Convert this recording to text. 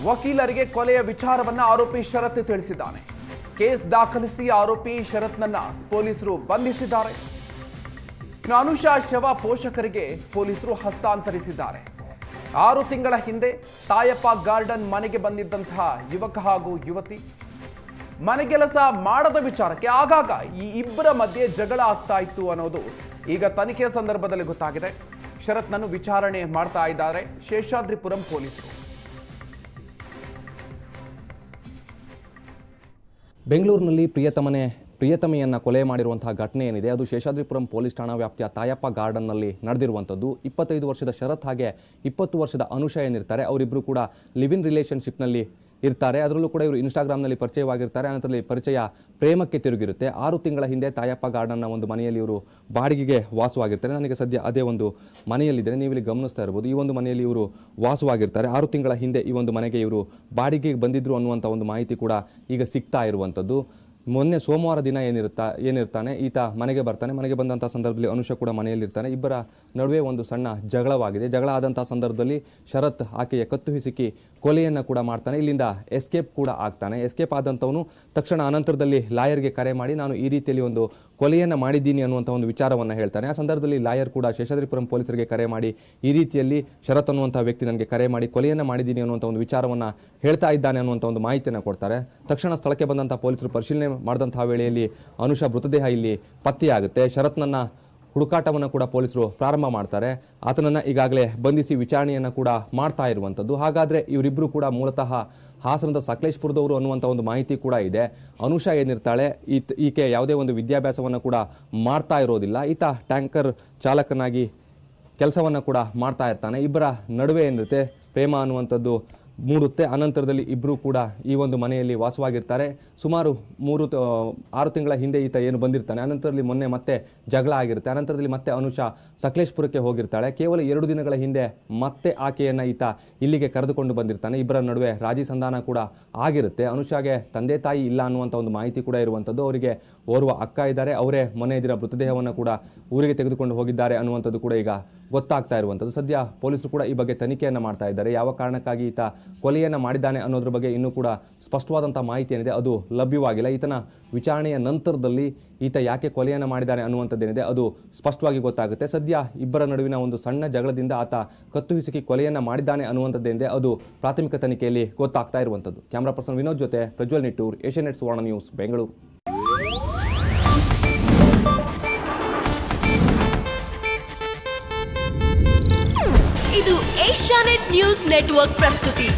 ವಕೀಲರಿಗೆ ಕೊಲೆಯ ವಿಚಾರವನ್ನ ಆರೋಪಿ ಶರತ್ ತಿಳಿಸಿದ್ದಾನೆ. ಕೇಸ್ ದಾಖಲಿಸಿ ಆರೋಪಿ ಶರತ್ನನ್ನ ಪೊಲೀಸರು ಬಂಧಿಸಿದ್ದಾರೆ. ಇನ್ನು ಅನುಷಾ ಶವ ಪೋಷಕರಿಗೆ ಪೊಲೀಸರು ಹಸ್ತಾಂತರಿಸಿದ್ದಾರೆ. 6 ತಿಂಗಳ ಹಿಂದೆ ತಾಯಪ್ಪ ಗಾರ್ಡನ್ ಮನೆಗೆ ಬಂದಿದ್ದಂತಹ ಯುವಕ ಹಾಗೂ ಯುವತಿ ಮನೆಗೆಲಸ ಮಾಡದ ವಿಚಾರಕ್ಕೆ ಆಗಾಗ ಈ ಇಬ್ಬರ ಮಧ್ಯೆ ಜಗಳ ಆಗ್ತಾ ಇತ್ತು ಅನ್ನೋದು ಈಗ ತನಿಖೆಯ ಸಂದರ್ಭದಲ್ಲಿ ಗೊತ್ತಾಗಿದೆ. ಶರತ್ನನ್ನು ವಿಚಾರಣೆ ಮಾಡ್ತಾ ಇದ್ದಾರೆ ಶೇಷಾದ್ರಿಪುರಂ ಪೊಲೀಸರು. ಬೆಂಗಳೂರಿನಲ್ಲಿ ಪ್ರಿಯತಮೆಯನ್ನು ಕೊಲೆ ಮಾಡಿರುವಂತಹ ಘಟನೆ ಏನಿದೆ ಅದು ಶೇಷಾದ್ರಿಪುರಂ ಪೊಲೀಸ್ ಠಾಣಾ ವ್ಯಾಪ್ತಿಯ ತಾಯಪ್ಪ ಗಾರ್ಡನ್ನಲ್ಲಿ ನಡೆದಿರುವಂಥದ್ದು. 25 ವರ್ಷದ ಶರತ್ ಹಾಗೆ 20 ವರ್ಷದ ಅನುಷಾ ಏನಿರ್ತಾರೆ ಅವರಿಬ್ಬರು ಕೂಡ ಲಿವ್ ಇನ್ ರಿಲೇಷನ್ಶಿಪ್ನಲ್ಲಿ ಇರ್ತಾರೆ. ಅದರಲ್ಲೂ ಕೂಡ ಇವರು ಇನ್ಸ್ಟಾಗ್ರಾಮ್ನಲ್ಲಿ ಪರಿಚಯವಾಗಿರ್ತಾರೆ. ಅನಂತರದಲ್ಲಿ ಪರಿಚಯ ಪ್ರೇಮಕ್ಕೆ ತಿರುಗಿರುತ್ತೆ. 6 ತಿಂಗಳ ಹಿಂದೆ ತಾಯಪ್ಪ ಗಾರ್ಡನ್ನ ಒಂದು ಮನೆಯಲ್ಲಿ ಇವರು ಬಾಡಿಗೆಗೆ ವಾಸವಾಗಿರ್ತಾರೆ. ನನಗೆ ಸದ್ಯ ಅದೇ ಒಂದು ಮನೆಯಲ್ಲಿದ್ದರೆ ನೀವು ಇಲ್ಲಿ ಗಮನಿಸ್ತಾ ಇರ್ಬೋದು. ಈ ಒಂದು ಮನೆಯಲ್ಲಿ ಇವರು ವಾಸವಾಗಿರ್ತಾರೆ. 6 ತಿಂಗಳ ಹಿಂದೆ ಈ ಒಂದು ಮನೆಗೆ ಇವರು ಬಾಡಿಗೆಗೆ ಬಂದಿದ್ರು ಅನ್ನುವಂಥ ಒಂದು ಮಾಹಿತಿ ಕೂಡ ಈಗ ಸಿಗ್ತಾ ಇರುವಂಥದ್ದು. ಮೊನ್ನೆ ಸೋಮವಾರ ದಿನ ಏನಿರ್ತಾನೆ ಈತ ಮನೆಗೆ ಬರ್ತಾನೆ. ಮನೆಗೆ ಬಂದಂಥ ಸಂದರ್ಭದಲ್ಲಿ ಅನುಷಾ ಕೂಡ ಮನೆಯಲ್ಲಿರ್ತಾನೆ. ಇಬ್ಬರ ನಡುವೆ ಒಂದು ಸಣ್ಣ ಜಗಳವಾಗಿದೆ. ಜಗಳ ಆದಂಥ ಸಂದರ್ಭದಲ್ಲಿ ಶರತ್ ಆಕೆಯ ಕತ್ತು ಹಿಸುಕಿ ಕೊಲೆಯನ್ನು ಕೂಡ ಮಾಡ್ತಾನೆ. ಇಲ್ಲಿಂದ ಎಸ್ಕೇಪ್ ಕೂಡ ಆಗ್ತಾನೆ. ಎಸ್ಕೇಪ್ ಆದಂಥವನು ತಕ್ಷಣ ಅನಂತರದಲ್ಲಿ ಲಾಯರ್ಗೆ ಕರೆ ಮಾಡಿ ನಾನು ಈ ರೀತಿಯಲ್ಲಿ ಒಂದು ಕೊಲೆಯನ್ನು ಮಾಡಿದ್ದೀನಿ ಅನ್ನುವಂಥ ಒಂದು ವಿಚಾರವನ್ನು ಹೇಳ್ತಾನೆ. ಆ ಸಂದರ್ಭದಲ್ಲಿ ಲಾಯರ್ ಕೂಡ ಶೇಷಾದ್ರಿಪುರಂ ಪೊಲೀಸರಿಗೆ ಕರೆ ಮಾಡಿ ಈ ರೀತಿಯಲ್ಲಿ ಶರತ್ ಅನ್ನುವಂಥ ವ್ಯಕ್ತಿ ನನಗೆ ಕರೆ ಮಾಡಿ ಕೊಲೆಯನ್ನು ಮಾಡಿದ್ದೀನಿ ಅನ್ನುವಂಥ ಒಂದು ವಿಚಾರವನ್ನು ಹೇಳ್ತಾ ಇದ್ದಾನೆ ಅನ್ನುವಂಥ ಒಂದು ಮಾಹಿತಿಯನ್ನು ಕೊಡ್ತಾರೆ. ತಕ್ಷಣ ಸ್ಥಳಕ್ಕೆ ಬಂದಂಥ ಪೊಲೀಸರು ಪರಿಶೀಲನೆ ಮಾಡಿದಂತಹ ವೇಳೆಯಲ್ಲಿ ಅನುಷಾ ಮೃತದೇಹ ಇಲ್ಲಿ ಪತ್ತೆಯಾಗುತ್ತೆ. ಶರತ್ನನ್ನ ಹುಡುಕಾಟವನ್ನು ಕೂಡ ಪೊಲೀಸರು ಪ್ರಾರಂಭ ಮಾಡ್ತಾರೆ. ಆತನನ್ನು ಈಗಾಗಲೇ ಬಂಧಿಸಿ ವಿಚಾರಣೆಯನ್ನು ಕೂಡ ಮಾಡ್ತಾ ಇರುವಂಥದ್ದು. ಹಾಗಾದರೆ ಇವರಿಬ್ಬರು ಕೂಡ ಮೂಲತಃ ಹಾಸನದ ಸಕಲೇಶ್ಪುರದವರು ಅನ್ನುವಂಥ ಒಂದು ಮಾಹಿತಿ ಕೂಡ ಇದೆ. ಅನುಷಾ ಏನಿರ್ತಾಳೆ ಈಕೆ ಯಾವುದೇ ಒಂದು ವಿದ್ಯಾಭ್ಯಾಸವನ್ನು ಕೂಡ ಮಾಡ್ತಾ ಇರೋದಿಲ್ಲ. ಈತ ಟ್ಯಾಂಕರ್ ಚಾಲಕನಾಗಿ ಕೆಲಸವನ್ನು ಕೂಡ ಮಾಡ್ತಾ ಇರ್ತಾನೆ. ಇಬ್ಬರ ನಡುವೆ ಏನಿರುತ್ತೆ ಪ್ರೇಮ ಅನ್ನುವಂಥದ್ದು ಮೂಡುತ್ತೆ. ಅನಂತರದಲ್ಲಿ ಇಬ್ಬರು ಕೂಡ ಈ ಒಂದು ಮನೆಯಲ್ಲಿ ವಾಸವಾಗಿರ್ತಾರೆ. ಸುಮಾರು 6 ತಿಂಗಳ ಹಿಂದೆ ಈತ ಏನು ಬಂದಿರ್ತಾನೆ. ಅನಂತರದಲ್ಲಿ ಮೊನ್ನೆ ಮತ್ತೆ ಜಗಳ ಆಗಿರುತ್ತೆ. ಅನಂತರದಲ್ಲಿ ಮತ್ತೆ ಅನುಷಾ ಸಕಲೇಶ್ಪುರಕ್ಕೆ ಹೋಗಿರ್ತಾಳೆ. ಕೇವಲ 2 ದಿನಗಳ ಹಿಂದೆ ಮತ್ತೆ ಆಕೆಯನ್ನು ಈತ ಇಲ್ಲಿಗೆ ಕರೆದುಕೊಂಡು ಬಂದಿರ್ತಾನೆ. ಇಬ್ಬರ ನಡುವೆ ರಾಜಿ ಸಂಧಾನ ಕೂಡ ಆಗಿರುತ್ತೆ. ಅನುಷಾಗೆ ತಂದೆ ತಾಯಿ ಇಲ್ಲ ಅನ್ನುವಂಥ ಒಂದು ಮಾಹಿತಿ ಕೂಡ ಇರುವಂಥದ್ದು. ಅವರಿಗೆ ಓರ್ವ ಅಕ್ಕ ಇದ್ದಾರೆ. ಅವರೇ ಮೊನ್ನೆ ದಿನ ಮೃತದೇಹವನ್ನು ಕೂಡ ಊರಿಗೆ ತೆಗೆದುಕೊಂಡು ಹೋಗಿದ್ದಾರೆ ಅನ್ನುವಂಥದ್ದು ಕೂಡ ಈಗ ಗೊತ್ತಾಗ್ತಾ ಇರುವಂಥದ್ದು. ಸದ್ಯ ಪೊಲೀಸರು ಕೂಡ ಈ ಬಗ್ಗೆ ತನಿಖೆಯನ್ನು ಮಾಡ್ತಾ ಇದ್ದಾರೆ. ಯಾವ ಕಾರಣಕ್ಕಾಗಿ ಈತ ಕೊಲೆಯನ್ನು ಮಾಡಿದ್ದಾನೆ ಅನ್ನೋದ್ರ ಬಗ್ಗೆ ಇನ್ನೂ ಕೂಡ ಸ್ಪಷ್ಟವಾದಂಥ ಮಾಹಿತಿ ಏನಿದೆ ಅದು ಲಭ್ಯವಾಗಿಲ್ಲ. ಈತನ ವಿಚಾರಣೆಯ ನಂತರದಲ್ಲಿ ಈತ ಯಾಕೆ ಕೊಲೆಯನ್ನು ಮಾಡಿದ್ದಾನೆ ಅನ್ನುವಂಥದ್ದೇನಿದೆ ಅದು ಸ್ಪಷ್ಟವಾಗಿ ಗೊತ್ತಾಗುತ್ತೆ. ಸದ್ಯ ಇಬ್ಬರ ನಡುವಿನ ಒಂದು ಸಣ್ಣ ಜಗಳದಿಂದ ಆತ ಕತ್ತು ಹಿಸುಕಿ ಕೊಲೆಯನ್ನು ಮಾಡಿದ್ದಾನೆ ಅನ್ನುವಂಥದ್ದೇನಿದೆ ಅದು ಪ್ರಾಥಮಿಕ ತನಿಖೆಯಲ್ಲಿ ಗೊತ್ತಾಗ್ತಾ ಇರುವಂಥದ್ದು. ಕ್ಯಾಮ್ರಾ ಪರ್ಸನ್ ವಿನೋದ್ ಜೊತೆ ಪ್ರಜ್ವಲ್ ನಿಟ್ಟೂರ್, ಏಷ್ಯಾನೆಟ್ ಸುವರ್ಣ ನ್ಯೂಸ್, ಬೆಂಗಳೂರು. ಇದು ಏಷ್ಯಾನೆಟ್ ನ್ಯೂಸ್ ನೆಟ್ವರ್ಕ್ ಪ್ರಸ್ತುತಿ.